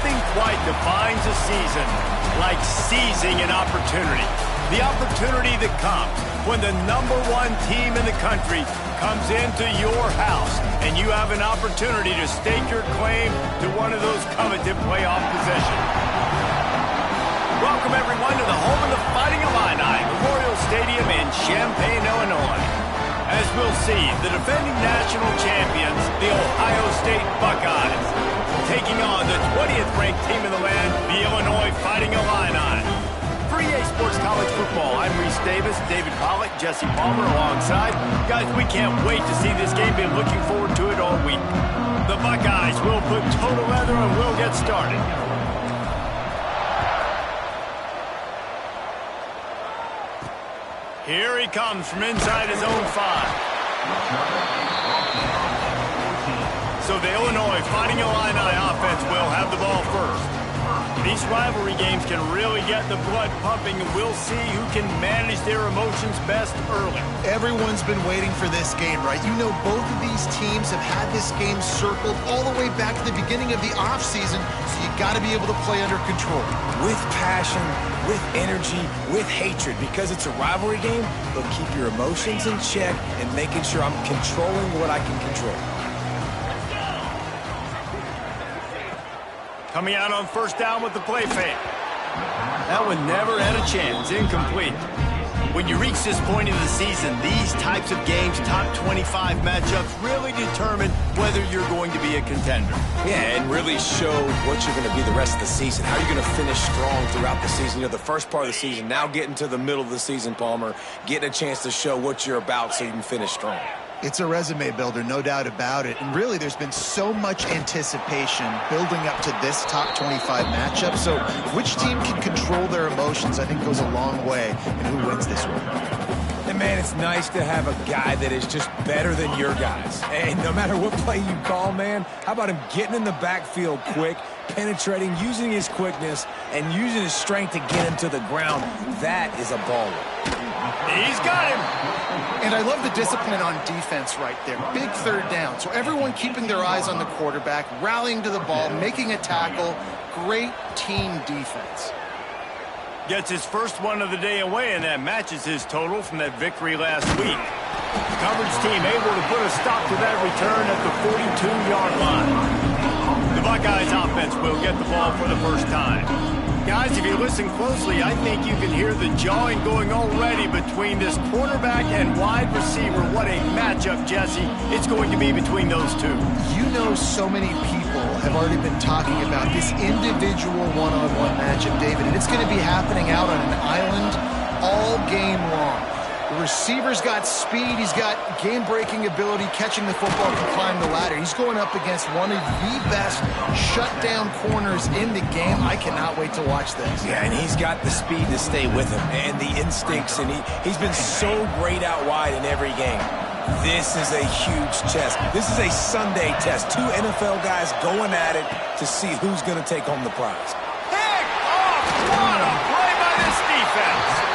Nothing quite defines a season like seizing an opportunity. The opportunity that comes when the #1 team in the country comes into your house and you have an opportunity to stake your claim to one of those coveted playoff possessions. Welcome, everyone, to the home of the Fighting Illini, Memorial Stadium in Champaign, Illinois. As we'll see, the defending national champions, the Ohio State Buckeyes, taking on the 20th ranked team in the land, the Illinois Fighting Illini. For EA Sports College Football, I'm Reese Davis, David Pollack, Jesse Palmer alongside. Guys, we can't wait to see this game. Been looking forward to it all week. The Buckeyes will put total leather and we'll get started. Here he comes from inside his own 5. So the Illinois Fighting Illini offense will have the ball first. These rivalry games can really get the blood pumping, and we'll see who can manage their emotions best early. Everyone's been waiting for this game, right? You know, both of these teams have had this game circled all the way back to the beginning of the offseason, so you got to be able to play under control. With passion, with energy, with hatred, because it's a rivalry game, but keep your emotions in check and making sure I'm controlling what I can control. Coming out on first down with the play fake. That one never had a chance. Incomplete. When you reach this point in the season, these types of games, top 25 matchups, really determine whether you're going to be a contender. Yeah, and really show what you're going to be the rest of the season. How you're going to finish strong throughout the season. You know, the first part of the season, now getting to the middle of the season, Palmer, getting a chance to show what you're about so you can finish strong. It's a resume builder, no doubt about it. And really, there's been so much anticipation building up to this top 25 matchup. So which team can control their emotions, I think, goes a long way in who wins this one. And, man, it's nice to have a guy that is just better than your guys. And no matter what play you call, man, how about him getting in the backfield quick, penetrating, using his quickness, and using his strength to get him to the ground? That is a baller. He's got him. And I love the discipline on defense right there. Big third down. So everyone keeping their eyes on the quarterback, rallying to the ball, making a tackle. Great team defense. Gets his first one of the day away, and that matches his total from that victory last week. Coverage team able to put a stop to that return at the 42-yard line. The Buckeyes offense will get the ball for the first time. Guys, if you listen closely, I think you can hear the jawing going already between this quarterback and wide receiver. What a matchup, Jesse, it's going to be between those two. You know, so many people have already been talking about this individual one-on-one matchup, David, and it's going to be happening out on an island all game long. The receiver's got speed, he's got game-breaking ability, catching the football, can climb the ladder. He's going up against one of the best shutdown corners in the game. I cannot wait to watch this. Yeah, and he's got the speed to stay with him and the instincts, and he's been so great out wide in every game. This is a huge test. This is a Sunday test. Two NFL guys going at it to see who's going to take home the prize. Pick off! What a play by this defense!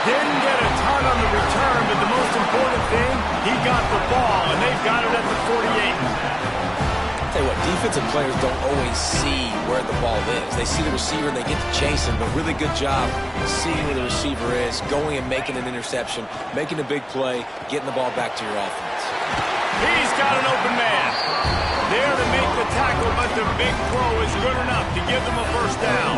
Didn't get a ton on the return, but the most important thing, he got the ball, and they've got it at the 48. Tell you what, defensive players don't always see where the ball is. They see the receiver and they get to chase him, but really good job seeing where the receiver is, going and making an interception, making a big play, getting the ball back to your offense. He's got an open man. There to make the tackle, but the big throw is good enough to give them a first down.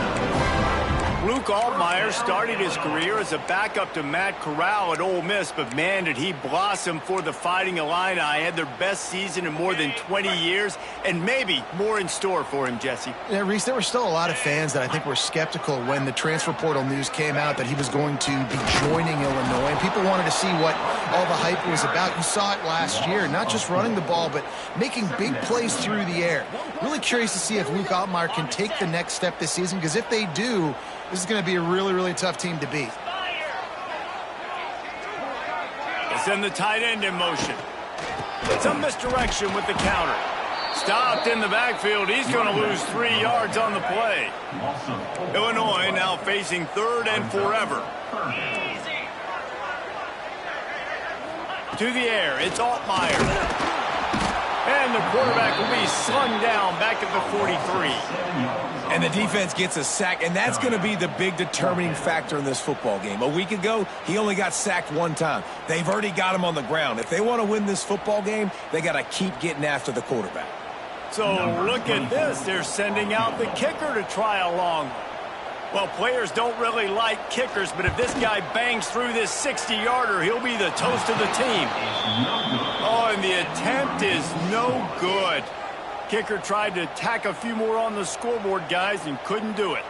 Luke Altmyer started his career as a backup to Matt Corral at Ole Miss, but man, did he blossom for the Fighting Illini. Had their best season in more than 20 years, and maybe more in store for him, Jesse. Yeah, Reese, there were still a lot of fans that I think were skeptical when the transfer portal news came out that he was going to be joining Illinois, and people wanted to see what all the hype was about. You saw it last year, not just running the ball, but making big plays through the air. Really curious to see if Luke Altmyer can take the next step this season, because if they do, this is going to be a really, really tough team to beat. They send the tight end in motion. Some misdirection with the counter. Stopped in the backfield. He's going to lose 3 yards on the play. Illinois now facing 3rd and forever. To the air. It's Altmyer. And the quarterback will be slung down back at the 43. And the defense gets a sack, and that's going to be the big determining factor in this football game. A week ago, he only got sacked one time. They've already got him on the ground. If they want to win this football game, they got to keep getting after the quarterback. So look at this. They're sending out the kicker to try a long one. Well, players don't really like kickers, but if this guy bangs through this 60-yarder, he'll be the toast of the team. Oh, and the attempt is no good. Kicker tried to tack a few more on the scoreboard, guys, and couldn't do it.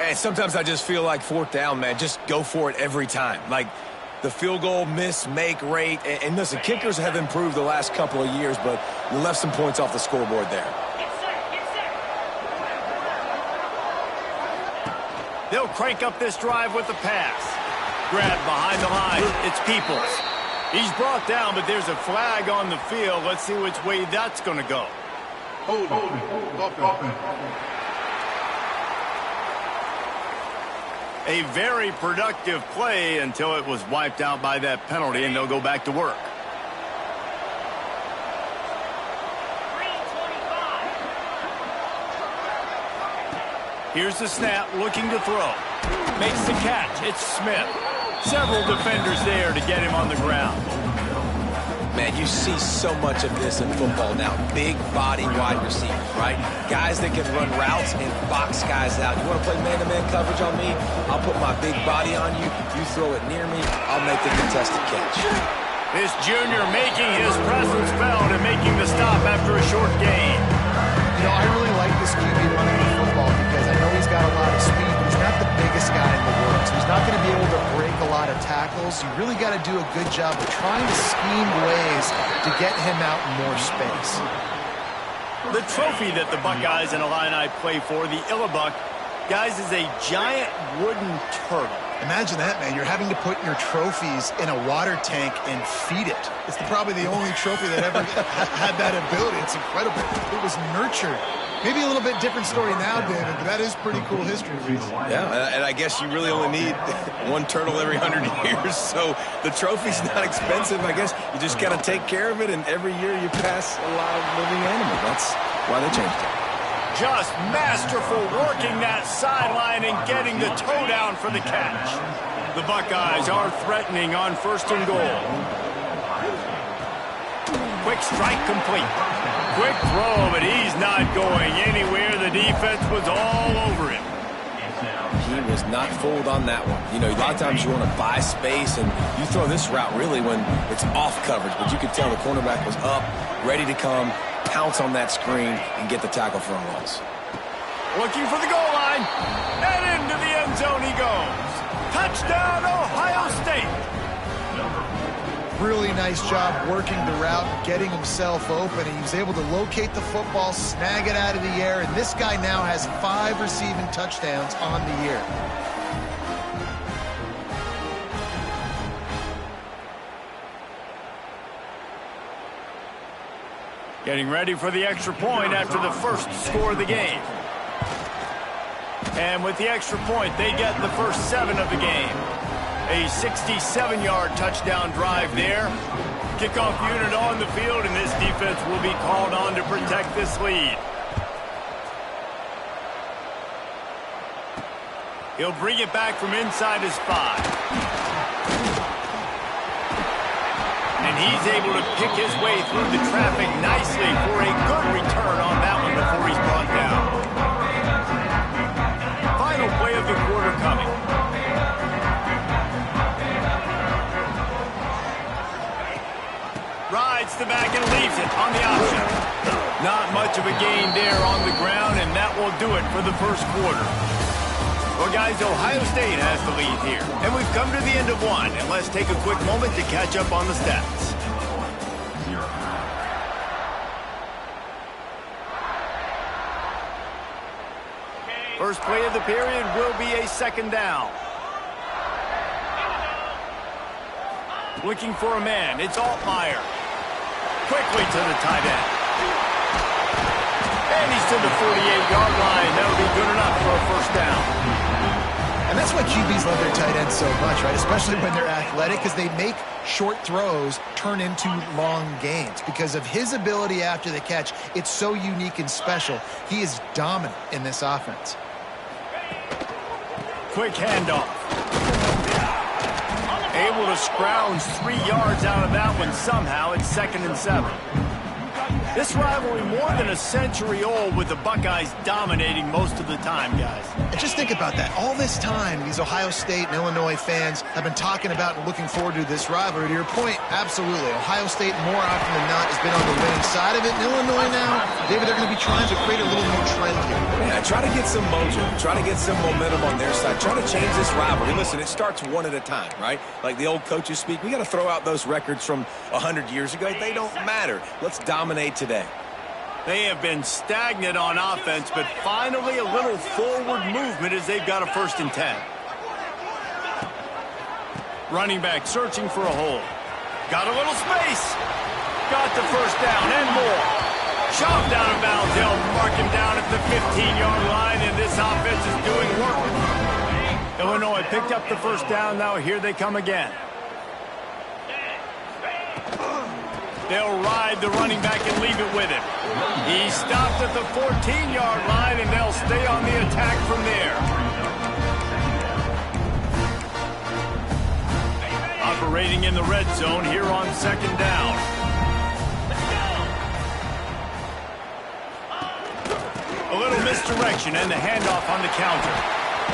And sometimes I just feel like fourth down, man, just go for it every time. Like the field goal miss-make rate. And listen, kickers have improved the last couple of years, but we left some points off the scoreboard there. They'll crank up this drive with the pass. Grab behind the line. It's Peoples. He's brought down, but there's a flag on the field. Let's see which way that's going to go. A very productive play until it was wiped out by that penalty, and they'll go back to work. Here's the snap, looking to throw. Makes the catch. It's Smith. Several defenders there to get him on the ground. Man, you see so much of this in football now. Big body wide receivers, right? Guys that can run routes and box guys out. You want to play man-to-man coverage on me? I'll put my big body on you. You throw it near me, I'll make the contested catch. This junior making his presence felt and making the stop after a short gain. You know, I really like this QB running the football because I know he's got a lot of speed, but he's not the biggest guy in the world. So he's not going to be able to break a lot of tackles. You really got to do a good job of trying to scheme ways to get him out in more space. The trophy that the Buckeyes and Illini play for, the Illibuck, guys, is a giant wooden turtle. Imagine that, man. You're having to put your trophies in a water tank and feed it. It's probably the only trophy that ever had that ability. It's incredible. It was nurtured. Maybe a little bit different story now, David, but that is pretty cool history, Reese. Yeah, and I guess you really only need one turtle every 100 years, so the trophy's not expensive. I guess you just got to take care of it, and every year you pass a live living animal. That's why they changed it. Just masterful working that sideline and getting the toe down for the catch. The Buckeyes are threatening on 1st and goal. Quick strike complete. Quick throw, but he's not going anywhere. The defense was all over him. He was not fooled on that one. You know, a lot of times you want to buy space, and you throw this route really when it's off coverage, but you could tell the cornerback was up, ready to come, pounce on that screen, and get the tackle for a loss. Looking for the goal line, and into the end zone he goes. Touchdown, Ohio State. Really nice job working the route, getting himself open. He was able to locate the football, snag it out of the air, and this guy now has 5 receiving touchdowns on the year. Getting ready for the extra point after the first score of the game. And with the extra point, they get the first 7 of the game. A 67-yard touchdown drive there. Kickoff unit on the field, and this defense will be called on to protect this lead. He'll bring it back from inside his 5. And he's able to pick his way through the traffic nicely for a good return on that one before he's brought down. Final play of the quarter coming. Rides the back and leaves it on the option. Not much of a gain there on the ground, and that will do it for the first quarter. Well, guys, Ohio State has the lead here, and we've come to the end of one, and let's take a quick moment to catch up on the stats. First play of the period will be a 2nd down. Looking for a man, it's Altmaier. Quickly to the tight end. And he's to the 48-yard line. That'll be good enough for a 1st down. And that's why QBs love their tight ends so much, right? Especially when they're athletic, because they make short throws turn into long gains. Because of his ability after the catch, it's so unique and special. He is dominant in this offense. Quick handoff. Able to scrounge 3 yards out of that one somehow. It's 2nd and 7. This rivalry more than a century old, with the Buckeyes dominating most of the time, guys. And just think about that. All this time, these Ohio State and Illinois fans have been talking about and looking forward to this rivalry. To your point, absolutely. Ohio State, more often than not, has been on the winning side of it. In Illinois now, David, they're going to be trying to create a little new trend here. Yeah, try to get some mojo. Try to get some momentum on their side. Try to change this rivalry. Listen, it starts one at a time, right? Like the old coaches speak, we got to throw out those records from 100 years ago. They don't matter. Let's dominate today. They have been stagnant on offense, but finally a little forward movement as they've got a 1st and 10. Running back searching for a hole. Got a little space. Got the 1st down and more. Shoved out of bounds. They'll mark him down at the 15-yard line, and this offense is doing work. Illinois picked up the 1st down. Now here they come again. They'll ride the running back and leave it with him. He stopped at the 14-yard line, and they'll stay on the attack from there. Operating in the red zone here on 2nd down. A little misdirection and the handoff on the counter.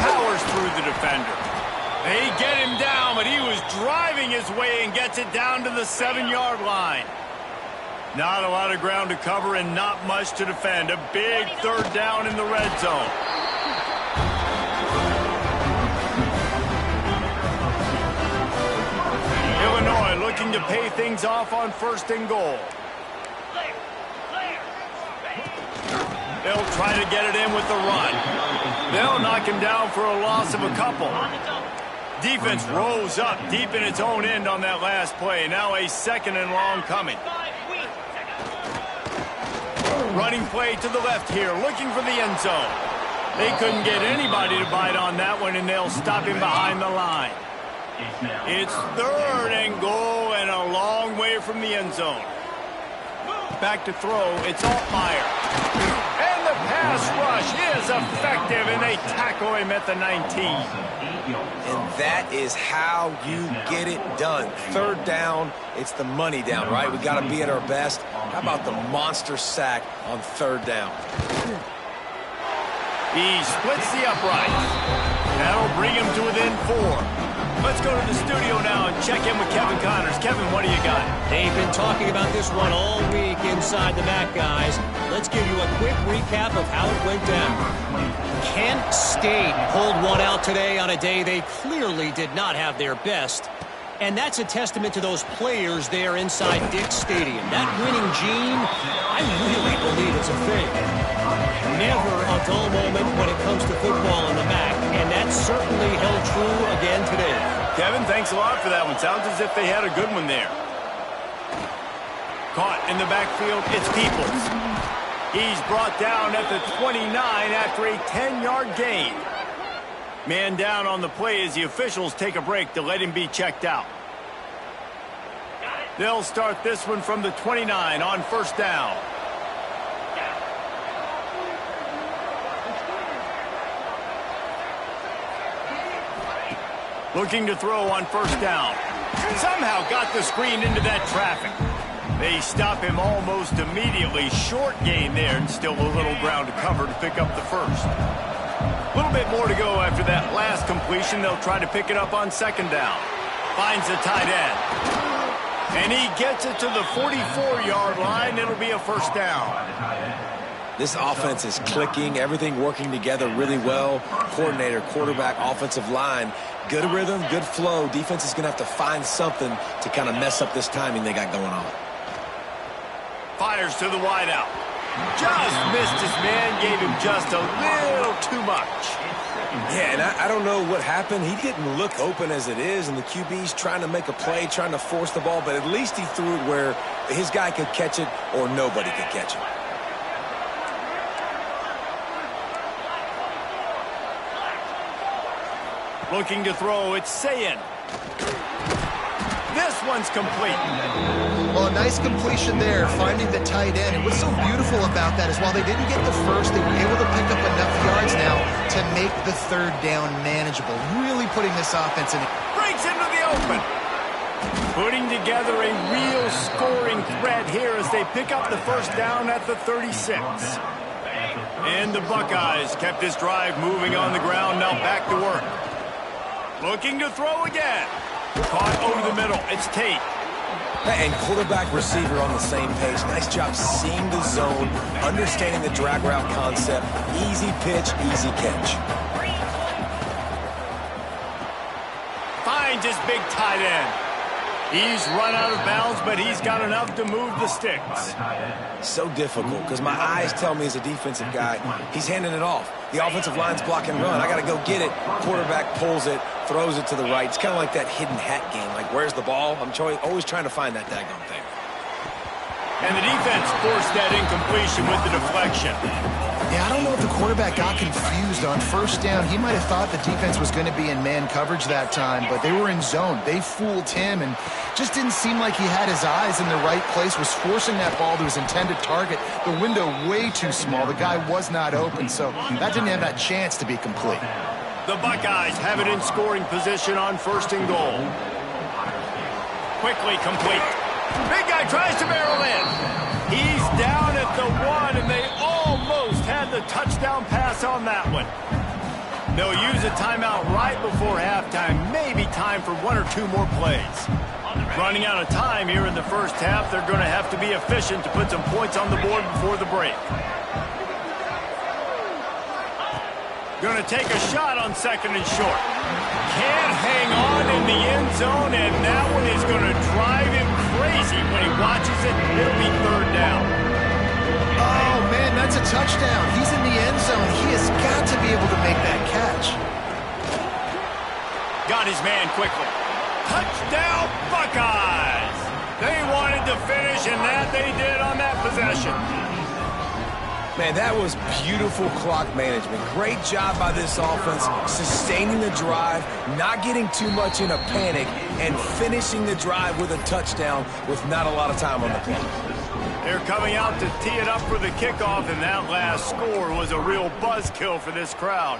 Powers through the defender. They get him down, but he was driving his way and gets it down to the 7-yard line. Not a lot of ground to cover and not much to defend. A big 3rd down in the red zone. Illinois looking to pay things off on 1st and goal. They'll try to get it in with the run. They'll knock him down for a loss of a couple. Defense rose up deep in its own end on that last play. Now a 2nd and long coming. Running play to the left here, looking for the end zone. They couldn't get anybody to bite on that one, and they'll stop him behind the line. It's 3rd and goal and a long way from the end zone. Back to throw, it's Altmaier. And the pass rush is effective, and they tackle him at the 19. And that is how you get it done. 3rd down, it's the money down, right? We got to be at our best. How about the monster sack on 3rd down? He splits the uprights. That'll bring him to within 4. Let's go to the studio now and check in with Kevin Connors. Kevin, what do you got? They've been talking about this one all week inside the back, guys. Let's give you a quick recap of how it went down. Kent State pulled one out today on a day they clearly did not have their best. And that's a testament to those players there inside Dick's Stadium. That winning gene, I really believe it's a thing. Never a dull moment when it comes to football in the MAC, and that certainly held true again today. Kevin, thanks a lot for that one. Sounds as if they had a good one there. Caught in the backfield, it's Peoples. He's brought down at the 29 after a 10-yard gain. Man down on the play as the officials take a break to let him be checked out. They'll start this one from the 29 on 1st down. Looking to throw on 1st down. Somehow got the screen into that traffic. They stop him almost immediately. Short gain there, and still a little ground to cover to pick up the 1st. A little bit more to go after that last completion. They'll try to pick it up on 2nd down. Finds the tight end. And he gets it to the 44-yard line. It'll be a 1st down. This offense is clicking, everything working together really well. Coordinator, quarterback, offensive line. Good rhythm, good flow. Defense is going to have to find something to kind of mess up this timing they got going on. Fires to the wideout. Just missed his man, gave him just a little too much. Yeah, and I don't know what happened. He didn't look open as it is, and the QB's trying to make a play, trying to force the ball, but at least he threw it where his guy could catch it or nobody could catch it. Looking to throw, it's Sayin. This one's complete. Well, a nice completion there, finding the tight end. And what's so beautiful about that is while they didn't get the first, they were able to pick up enough yards now to make the third down manageable. Really putting this offense in. Breaks into the open. Putting together a real scoring threat here as they pick up the first down at the 36. And the Buckeyes kept this drive moving on the ground, now back to work. Looking to throw again. Caught over the middle. It's Tate. And quarterback receiver on the same page. Nice job seeing the zone, understanding the drag route concept. Easy pitch, easy catch. Finds his big tight end. He's run out of bounds, but he's got enough to move the sticks. So difficult because my eyes tell me as a defensive guy, he's handing it off. The offensive line's block and run. I got to go get it. Quarterback pulls it, throws it to the right. It's kind of like that hidden hat game. Like, where's the ball? I'm always trying to find that daggone thing. And the defense forced that incompletion with the deflection. Yeah, I don't know if the quarterback got confused on first down. He might have thought the defense was going to be in man coverage that time, but they were in zone. They fooled him and just didn't seem like he had his eyes in the right place, was forcing that ball to his intended target. The window way too small. The guy was not open, so that didn't have that chance to be complete. The Buckeyes have it in scoring position on first and goal. Quickly complete. Big guy tries to barrel in. He's down at the 1, and they almost had the touchdown pass on that one. They'll use a timeout right before halftime. Maybe time for 1 or 2 more plays. Running out of time here in the first half. They're going to have to be efficient to put some points on the board before the break. Going to take a shot on second and short. Can't hang on in the end zone, and that one is going to drive him crazy when he watches it. It'll be third down. Oh, man, that's a touchdown. He's in the end zone. He has got to be able to make that catch. Got his man quickly. Touchdown, Buckeyes! They wanted to finish, and that they did on that possession. Man, that was beautiful clock management. Great job by this offense, sustaining the drive, not getting too much in a panic, and finishing the drive with a touchdown with not a lot of time on the clock. They're coming out to tee it up for the kickoff, and that last score was a real buzzkill for this crowd.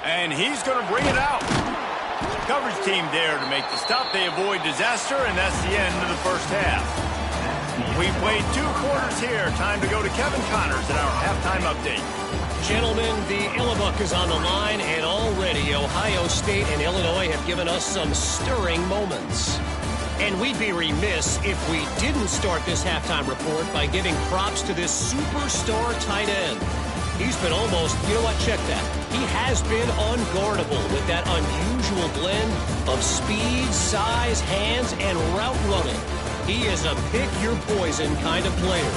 And he's going to bring it out. Coverage team there to make the stop. They avoid disaster, and that's the end of the first half. We played 2 quarters here. Time to go to Kevin Connors in our halftime update. Gentlemen, the Illibuck is on the line, and already Ohio State and Illinois have given us some stirring moments. And we'd be remiss if we didn't start this halftime report by giving props to this superstar tight end. He's been almost, you know what, check that. He has been unguardable with that unusual blend of speed, size, hands, and route running. He is a pick-your-poison kind of player.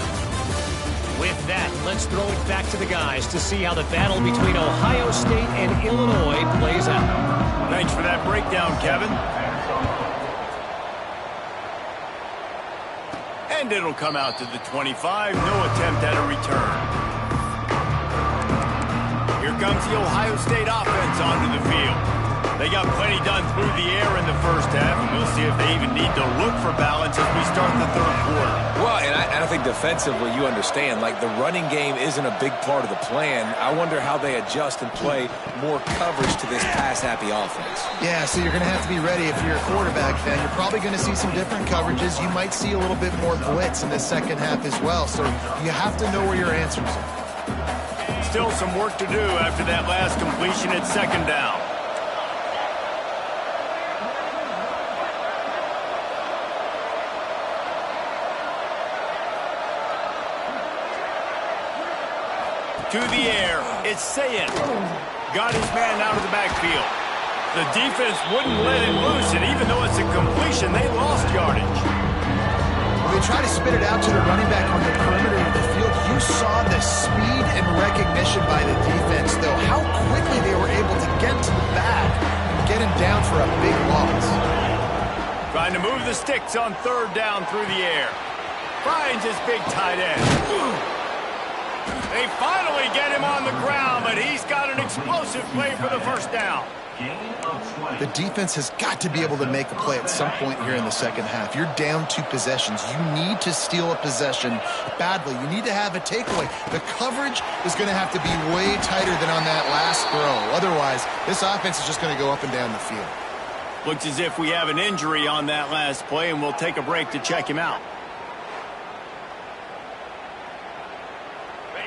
With that, let's throw it back to the guys to see how the battle between Ohio State and Illinois plays out. Thanks for that breakdown, Kevin. And it'll come out to the 25. No attempt at a return. Here comes the Ohio State offense onto the field. They got plenty done through the air in the first half, and we'll see if they even need to look for balance as we start the third quarter. Well, and I think defensively, you understand, like the running game isn't a big part of the plan. I wonder how they adjust and play more coverage to this pass-happy offense. Yeah, so you're going to have to be ready if you're a quarterback fan. You're probably going to see some different coverages. You might see a little bit more blitz in the second half as well, so you have to know where your answers are. Still some work to do after that last completion at second down. To the air, it's Sayin. Got his man out of the backfield. The defense wouldn't let him loose, and even though it's a completion, they lost yardage. They try to spit it out to the running back on the perimeter of the field. You saw the speed and recognition by the defense, though. How quickly they were able to get to the back and get him down for a big loss. Trying to move the sticks on third down through the air. Finds his big tight end. They finally get him on the ground, but he's got an explosive play for the first down. The defense has got to be able to make a play at some point here in the second half. You're down 2 possessions. You need to steal a possession badly. You need to have a takeaway. The coverage is going to have to be way tighter than on that last throw. Otherwise, this offense is just going to go up and down the field. Looks as if we have an injury on that last play, and we'll take a break to check him out.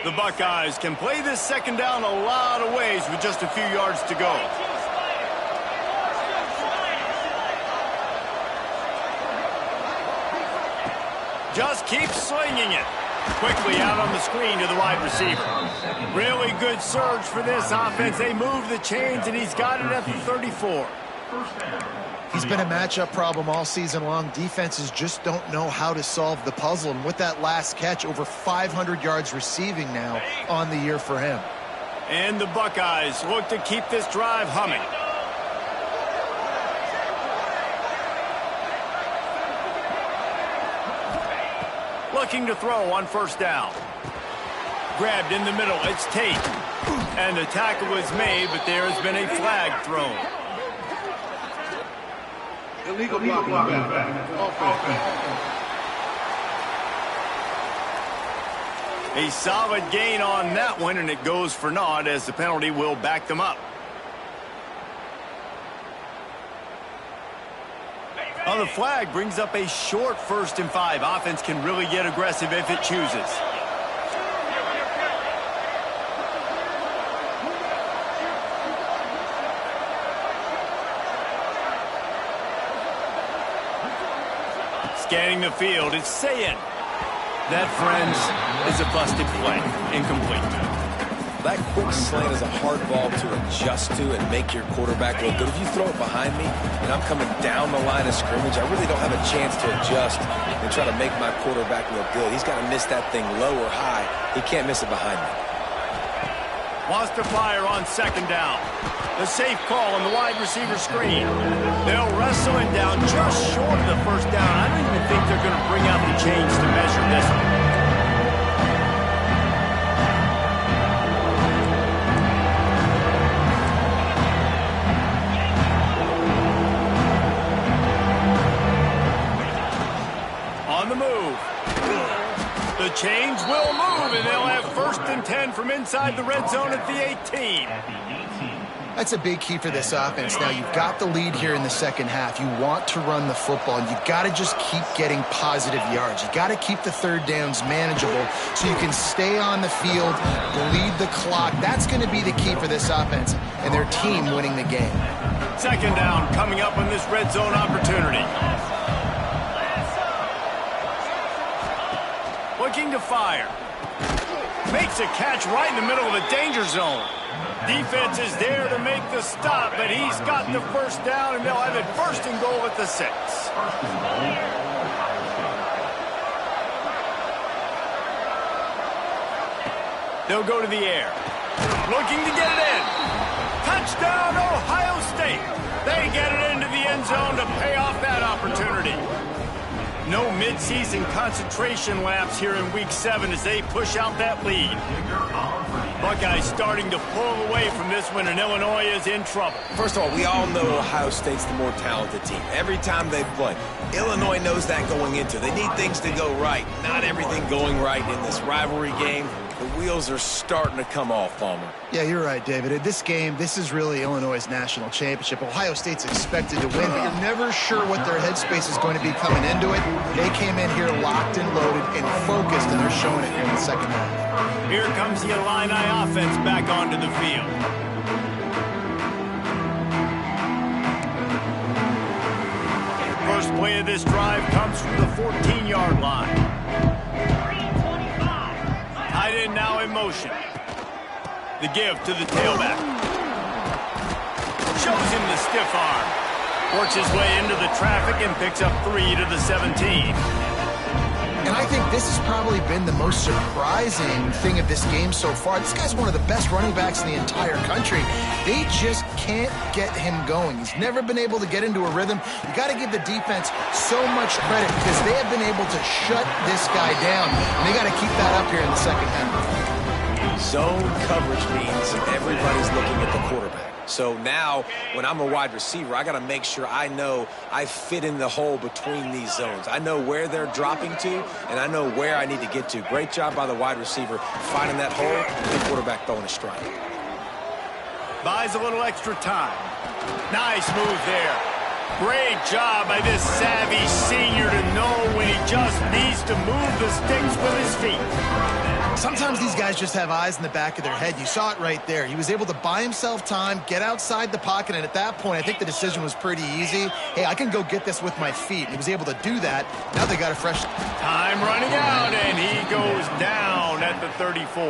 The Buckeyes can play this second down a lot of ways with just a few yards to go. Just keep slinging it. Quickly out on the screen to the wide receiver. Really good surge for this offense. They move the chains, and he's got it at the 34. He's been a matchup problem all season long. Defenses just don't know how to solve the puzzle. And with that last catch, over 500 yards receiving now on the year for him. And the Buckeyes look to keep this drive humming. Looking to throw on first down. Grabbed in the middle. It's Tate. And the tackle was made, but there has been a flag thrown. Illegal blocking back. A solid gain on that one, and it goes for naught as the penalty will back them up. On the flag brings up a short 1st and 5. Offense can really get aggressive if it chooses. Scanning the field, it's Sayin. That, friends, is a busted play. Incomplete. That quick slant is a hard ball to adjust to and make your quarterback look good. If you throw it behind me and I'm coming down the line of scrimmage, I really don't have a chance to adjust and try to make my quarterback look good. He's got to miss that thing low or high. He can't miss it behind me. Wants to fire on second down. The safe call on the wide receiver screen. They'll wrestle it down just short of the first down. I don't even think they're going to bring out the chains to measure this one. The chains will move, and they'll have 1st and 10 from inside the red zone at the 18. That's a big key for this offense. Now, you've got the lead here in the second half. You want to run the football, and you've got to just keep getting positive yards. You've got to keep the third downs manageable so you can stay on the field, bleed the clock. That's going to be the key for this offense and their team winning the game. Second down coming up on this red zone opportunity. Looking to fire. Makes a catch right in the middle of the danger zone. Defense is there to make the stop, but he's got the first down, and they'll have it 1st and goal at the 6. They'll go to the air. Looking to get it in. Touchdown, Ohio State. They get it into the end zone to pay off that opportunity. No midseason concentration laps here in Week 7 as they push out that lead. Buckeyes starting to pull away from this one, and Illinois is in trouble. First of all, we all know Ohio State's the more talented team. Every time they play, Illinois knows that going into. They need things to go right. Not everything going right in this rivalry game. The wheels are starting to come off, Palmer. Yeah, you're right, David. This game, this is really Illinois' national championship. Ohio State's expected to win, but you're never sure what their headspace is going to be coming into it. They came in here locked and loaded and focused, and they're showing it here in the second half. Here comes the Illini offense back onto the field. First play of this drive comes from the 14-yard line. Tight end now in motion. The give to the tailback. Shows him the stiff arm. Works his way into the traffic and picks up 3 to the 17. And I think this has probably been the most surprising thing of this game so far. This guy's one of the best running backs in the entire country. They just can't get him going. He's never been able to get into a rhythm. You got to give the defense so much credit because they have been able to shut this guy down. And they got to keep that up here in the second half. Zone coverage means everybody's looking at the quarterback. So now, when I'm a wide receiver, I got to make sure I know I fit in the hole between these zones. I know where they're dropping to, and I know where I need to get to. Great job by the wide receiver finding that hole, and the quarterback throwing a strike. Buys a little extra time. Nice move there. Great job by this savvy senior to know when he just needs to move the sticks with his feet. Sometimes these guys just have eyes in the back of their head. You saw it right there. He was able to buy himself time, get outside the pocket, and at that point, I think the decision was pretty easy. Hey, I can go get this with my feet. He was able to do that. Now they got a fresh... Time running out, and he goes down at the 34.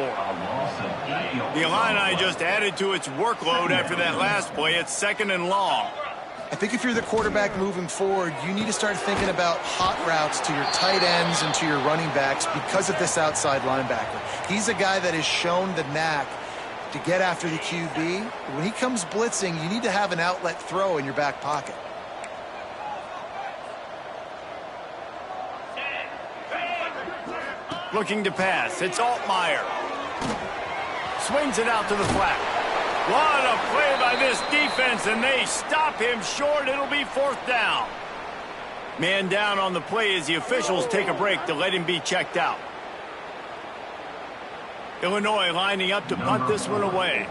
The Illini just added to its workload after that last play. It's 2nd and long. I think if you're the quarterback moving forward, you need to start thinking about hot routes to your tight ends and to your running backs because of this outside linebacker. He's a guy that has shown the knack to get after the QB. When he comes blitzing, you need to have an outlet throw in your back pocket. Looking to pass. It's Altmaier. Swings it out to the flat. What a play by this defense, and they stop him short. It'll be 4th down. Man down on the play as the officials take a break to let him be checked out. Illinois lining up to punt this one away.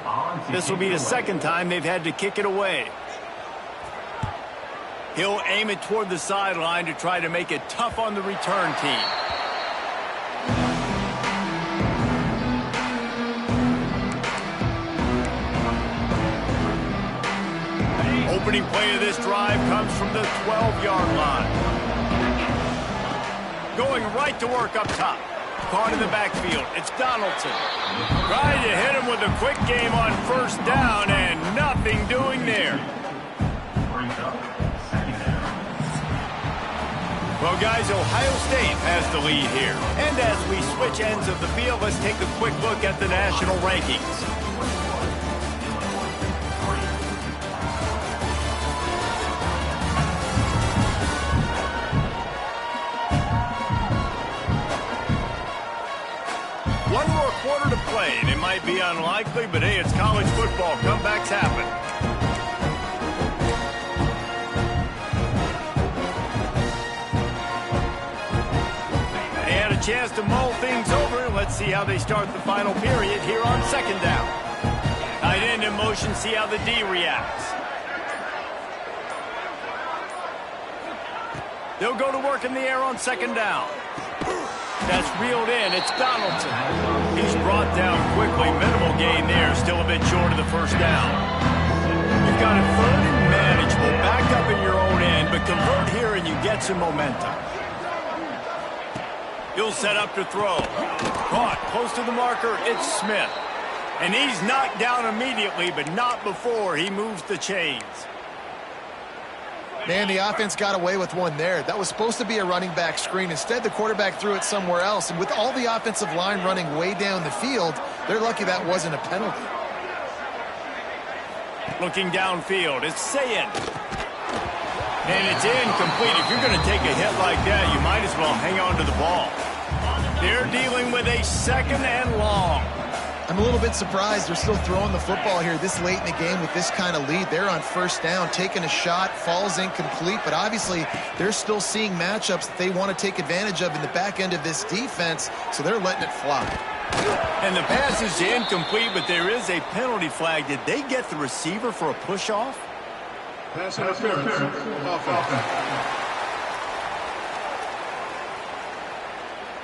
This will be the 2nd time they've had to kick it away. He'll aim it toward the sideline to try to make it tough on the return team. Opening play of this drive comes from the 12-yard line. Going right to work up top. Caught in the backfield. It's Donaldson. Trying to hit him with a quick game on 1st down, and nothing doing there. Well, guys, Ohio State has the lead here. And as we switch ends of the field, let's take a quick look at the national rankings. One more quarter to play, and it might be unlikely, but hey, it's college football. Comebacks happen. They had a chance to mull things over. Let's see how they start the final period here on 2nd down. Tight end in motion, see how the D reacts. They'll go to work in the air on 2nd down. That's reeled in. It's Donaldson. He's brought down quickly. Minimal gain there. Still a bit short of the 1st down. You've got it 3rd and manageable. Back up in your own end, but convert here and you get some momentum. He'll set up to throw. Caught close to the marker. It's Smith. And he's knocked down immediately, but not before he moves the chains. Man, the offense got away with one there. That was supposed to be a running back screen. Instead, the quarterback threw it somewhere else. And with all the offensive line running way down the field, they're lucky that wasn't a penalty. Looking downfield, it's Sayin. And it's incomplete. If you're going to take a hit like that, you might as well hang on to the ball. They're dealing with a 2nd and long. I'm a little bit surprised they're still throwing the football here this late in the game with this kind of lead. They're on 1st down, taking a shot, falls incomplete, but obviously they're still seeing matchups that they want to take advantage of in the back end of this defense, so they're letting it fly. And the pass is incomplete, but there is a penalty flag. Did they get the receiver for a push-off? Pass interference. Offense.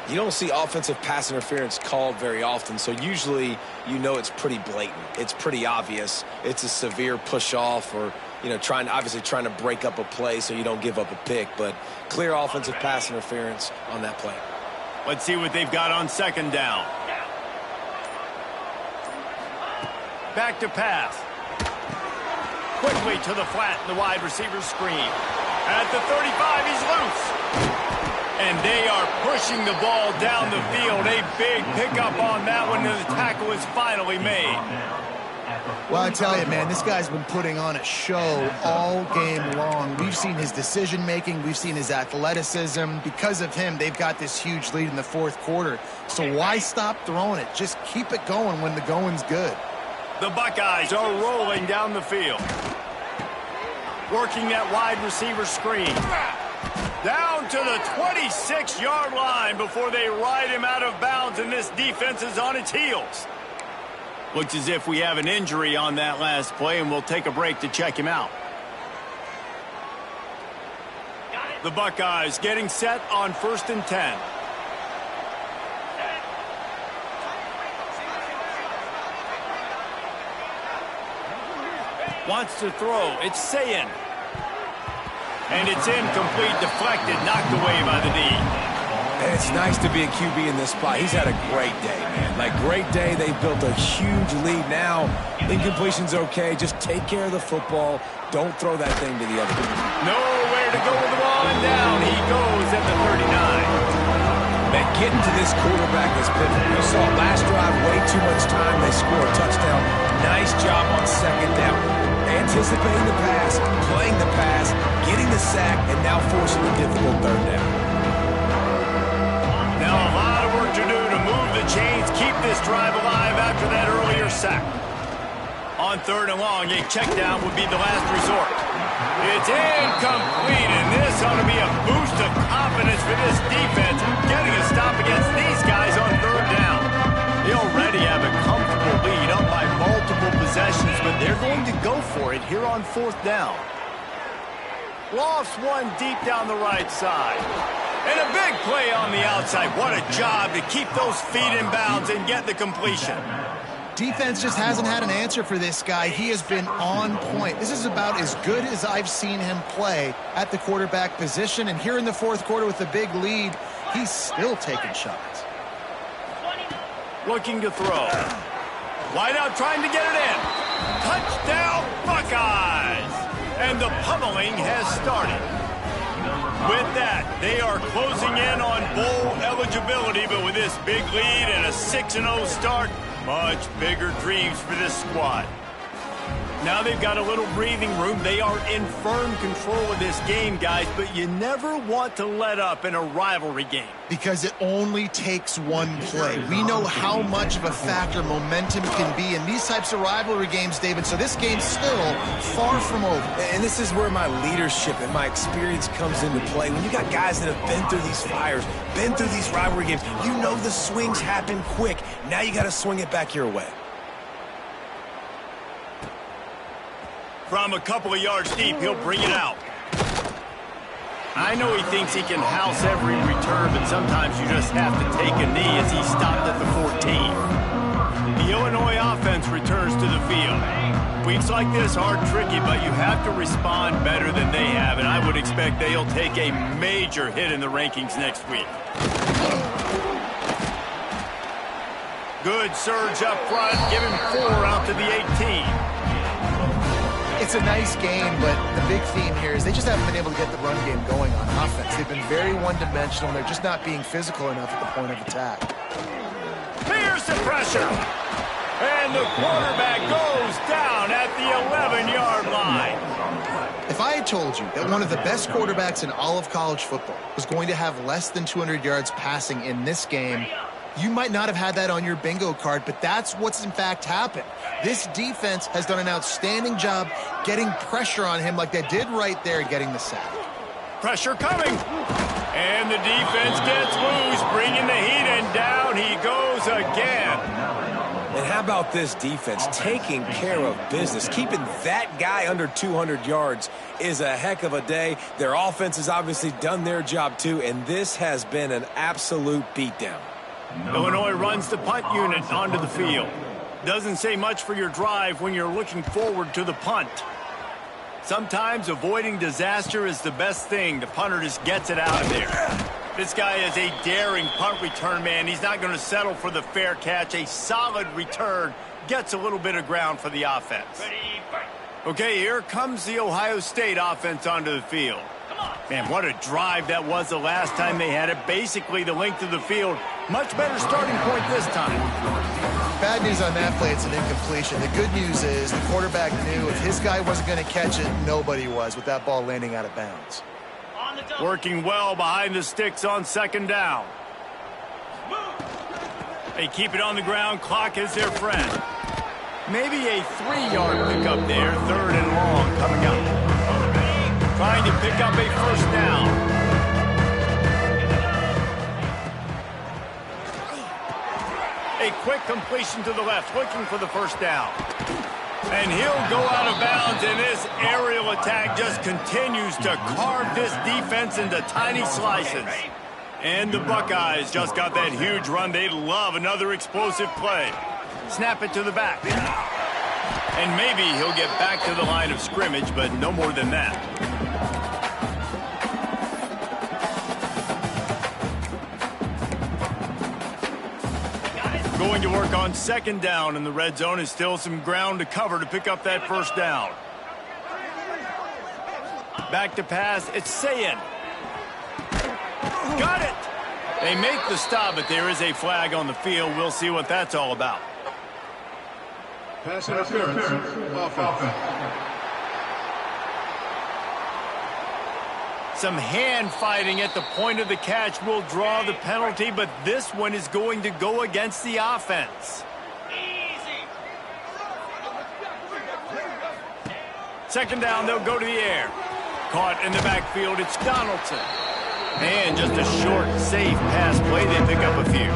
You don't see offensive pass interference called very often, so usually you know it's pretty blatant. It's pretty obvious. It's a severe push-off or, you know, obviously trying to break up a play so you don't give up a pick, but clear offensive pass interference on that play. Let's see what they've got on 2nd down. Back to pass. Quickly to the flat in the wide receiver screen. At the 35, he's loose. And they are pushing the ball down the field. A big pickup on that one, and the tackle is finally made. Well, I tell you, man, this guy's been putting on a show all game long. We've seen seen his decision-making. We've seen his athleticism. Because of him, they've got this huge lead in the fourth quarter. So why stop throwing it? Just keep it going when the going's good. The Buckeyes are rolling down the field. Working that wide receiver screen. Down to the 26-yard line before they ride him out of bounds, and this defense is on its heels. Looks as if we have an injury on that last play, and we'll take a break to check him out. The Buckeyes getting set on 1st and 10. Wants to throw. It's Sayin. And it's incomplete, deflected, knocked away by the D. And it's nice to be a QB in this spot. He's had a great day, man. Like, great day. They built a huge lead. Now, incompletion's okay. Just take care of the football. Don't throw that thing to the other team. Nowhere to go with the ball, and down he goes at the 39. Man, getting to this quarterback is pivotal. You saw last drive, way too much time. They score a touchdown. Nice job on 2nd down. Anticipating the pass, playing the pass, getting the sack, and now forcing a difficult 3rd down. Now a lot of work to do to move the chains, keep this drive alive after that earlier sack. On 3rd and long, a check down would be the last resort. It's incomplete, and this ought to be a boost of confidence for this defense, getting a stop against these guys on 3rd down. They already have a comfortable lead, up by multiple possessions, but they're going to go for it here on 4th down. Lofts one deep down the right side. And a big play on the outside. What a job to keep those feet in bounds and get the completion. Defense just hasn't had an answer for this guy. He has been on point. This is about as good as I've seen him play at the quarterback position. And here in the 4th quarter with a big lead, he's still taking shots. Looking to throw. Wide out trying to get it in. Touchdown Buckeyes! And the pummeling has started. With that, they are closing in on bowl eligibility, but with this big lead and a 6-0 start, much bigger dreams for this squad. Now they've got a little breathing room. They are in firm control of this game, guys, but you never want to let up in a rivalry game. Because it only takes one play. We know how much of a factor momentum can be in these types of rivalry games, David, so this game's still far from over. And this is where my leadership and my experience comes into play. When you got guys that have been through these fires, been through these rivalry games, you know the swings happen quick. Now you got to swing it back your way. From a couple of yards deep, he'll bring it out. I know he thinks he can house every return, but sometimes you just have to take a knee as he stopped at the 14. The Illinois offense returns to the field. Weeks like this are tricky, but you have to respond better than they have, and I would expect they'll take a major hit in the rankings next week. Good surge up front, give him 4 out to the 18. It's a nice game, but the big theme here is they just haven't been able to get the run game going on offense. They've been very one-dimensional, and they're just not being physical enough at the point of attack. Here's the pressure. And the quarterback goes down at the 11-yard line. If I had told you that one of the best quarterbacks in all of college football was going to have less than 200 yards passing in this game, you might not have had that on your bingo card, but that's what's in fact happened. This defense has done an outstanding job getting pressure on him like they did right there, getting the sack. Pressure coming. And the defense gets loose, bringing the heat, and down he goes again. And how about this defense taking care of business? Keeping that guy under 200 yards is a heck of a day. Their offense has obviously done their job too, and this has been an absolute beatdown. Illinois runs the punt unit onto the field. Doesn't say much for your drive when you're looking forward to the punt. Sometimes avoiding disaster is the best thing. The punter just gets it out of there. This guy is a daring punt return man. He's not going to settle for the fair catch. A solid return gets a little bit of ground for the offense. Okay, here comes the Ohio State offense onto the field. Man, what a drive that was the last time they had it. Basically the length of the field. Much better starting point this time. bad news on that play, it's an incompletion. The good news is the quarterback knew if his guy wasn't going to catch it, nobody was with that ball landing out of bounds. Working well behind the sticks on second down. They keep it on the ground. Clock is their friend. Maybe a 3-yard pickup there. Third and long coming up. Trying to pick up a first down. A quick completion to the left, looking for the first down. And he'll go out of bounds, and this aerial attack just continues to carve this defense into tiny slices. And the Buckeyes just got that huge run. They love another explosive play. Snap it to the back. And maybe he'll get back to the line of scrimmage, but no more than that. Going to work on second down, and the red zone is still some ground to cover to pick up that first down. Back to pass, it's Sayin. Got it! They make the stop, but there is a flag on the field. We'll see what that's all about. Pass interference. Offense. Some hand fighting at the point of the catch will draw the penalty, but this one is going to go against the offense. Second down, they'll go to the air. Caught in the backfield, it's Donaldson. And just a short, safe pass play, they pick up a few.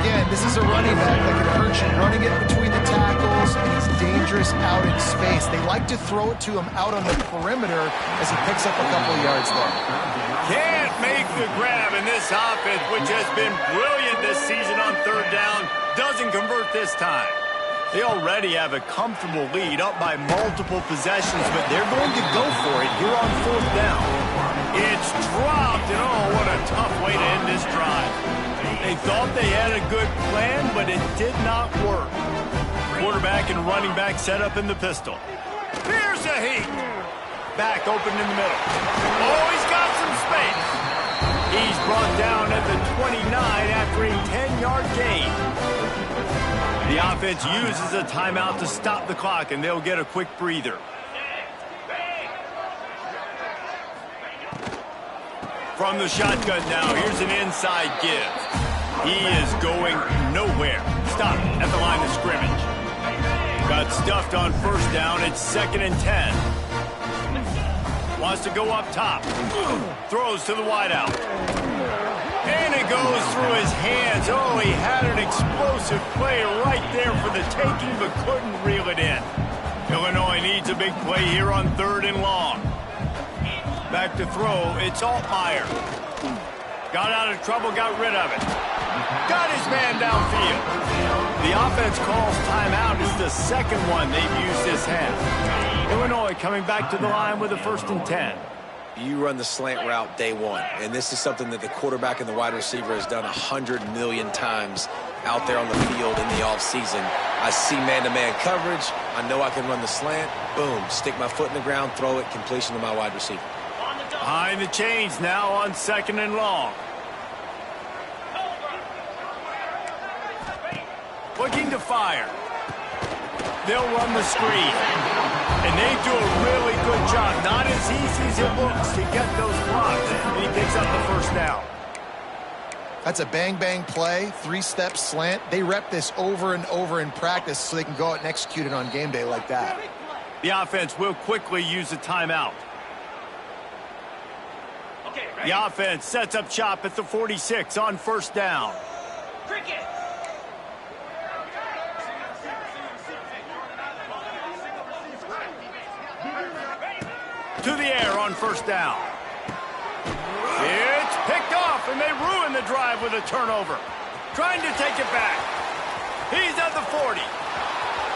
Again, this is a running back that can hurt you, running it between the tackles, and he's dangerous out in space. They like to throw it to him out on the perimeter as he picks up a couple yards there. Can't make the grab, and this offense, which has been brilliant this season on third down, doesn't convert this time. They already have a comfortable lead, up by multiple possessions, but they're going to go for it here on fourth down. It's dropped, and oh, what a tough way to end this drive. They thought they had a good plan, but it did not work. Quarterback and running back set up in the pistol. Here's a heat. Back open in the middle. Oh, he's got some space. He's brought down at the 29 after a 10-yard gain. The offense uses a timeout to stop the clock, and they'll get a quick breather. From the shotgun now, here's an inside give. He is going nowhere. Stop at the line of scrimmage. Got stuffed on first down. It's 2nd and 10. Wants to go up top. Throws to the wideout. And it goes through his hands. Oh, he had an explosive play right there for the taking, but couldn't reel it in. Illinois needs a big play here on 3rd and long. Back to throw. It's Altmaier. Got out of trouble, got rid of it. Got his man downfield. The offense calls timeout. It's the second one they've used this half. Illinois coming back to the line with a 1st and 10. You run the slant route day one, and this is something that the quarterback and the wide receiver has done 100 million times out there on the field in the offseason. I see man-to-man coverage. I know I can run the slant. Boom, stick my foot in the ground, throw it, completion to my wide receiver. Behind the chains now on 2nd and long. Looking to fire. They'll run the screen. And they do a really good job. Not as easy as it looks to get those blocks. And he picks up the first down. That's a bang-bang play, 3-step slant. They rep this over and over in practice so they can go out and execute it on game day like that. The offense will quickly use a timeout. The offense sets up shop at the 46 on 1st down. To the air on 1st down. It's picked off, and they ruin the drive with a turnover. Trying to take it back. He's at the 40.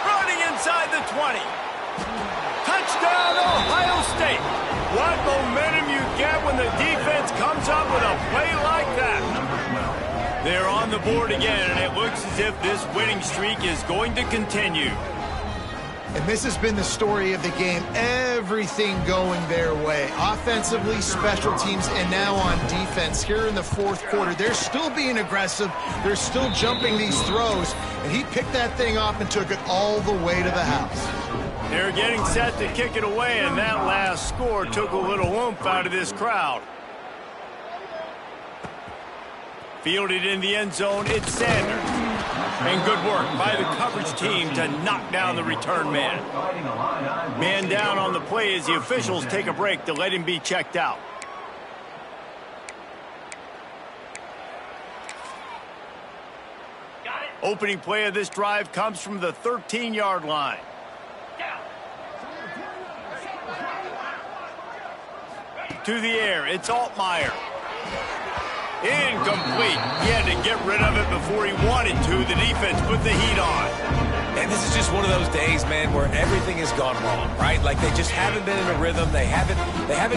Running inside the 20. Touchdown, Ohio State. What momentum you get when the defense comes up with a play like that. They're on the board again, and it looks as if this winning streak is going to continue. And this has been the story of the game. Everything going their way. Offensively, special teams, and now on defense here in the fourth quarter. They're still being aggressive. They're still jumping these throws. And he picked that thing off and took it all the way to the house. They're getting set to kick it away, and that last score took a little oomph out of this crowd. Fielded in the end zone, it's Sanders. And good work by the coverage team to knock down the return man. Man down on the play as the officials take a break to let him be checked out. Opening play of this drive comes from the 13-yard line. To the air, it's Altmaier. Incomplete. He had to get rid of it before he wanted to. The defense put the heat on. And this is just one of those days, man, where everything has gone wrong, right? Like they just haven't been in a rhythm. They haven't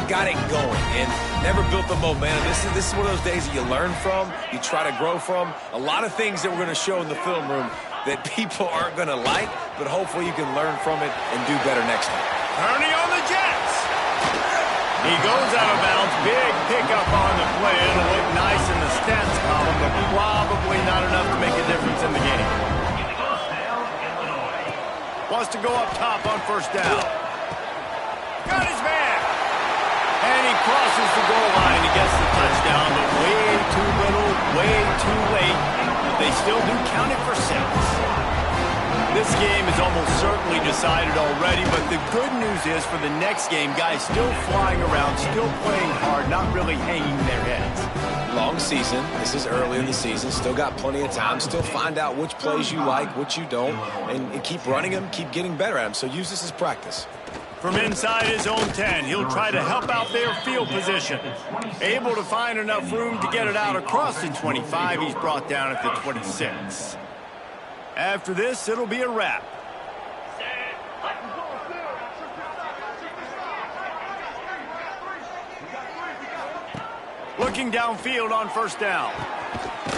got it going and never built the momentum. This is one of those days that you learn from, you try to grow from. A lot of things that we're going to show in the film room that people aren't going to like, but hopefully you can learn from it and do better next time. Ernie on the Jets. He goes out of bounds. Big pickup on the play. It'll look nice in the stats column, but probably not enough to make a difference in the game. Wants to go up top on first down. Got his man. And he crosses the goal line and gets the touchdown, but way too little, way too late. But they still do count it for 6. This game is almost certainly decided already, but the good news is for the next game, guys still flying around, still playing hard, not really hanging their heads. Long season. This is early in the season. Still got plenty of time. Still find out which plays you like, which you don't, and keep running them, keep getting better at them. So use this as practice. From inside his own 10, he'll try to help out their field position. Able to find enough room to get it out across the 25. He's brought down at the 26. After this, it'll be a wrap. Looking downfield on first down.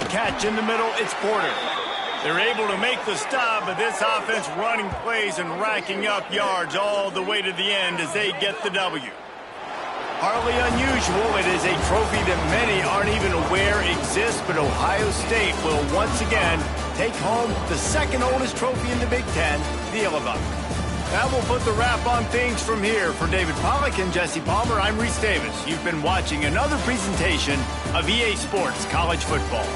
Catch in the middle, it's Porter. They're able to make the stop, but this offense running plays and racking up yards all the way to the end as they get the W. Hardly unusual. It is a trophy that many aren't even aware exists, but Ohio State will once again take home the second oldest trophy in the Big Ten, the Yellow Buck. That will put the wrap on things from here. For David Pollack and Jesse Palmer, I'm Reese Davis. You've been watching another presentation of EA Sports College Football.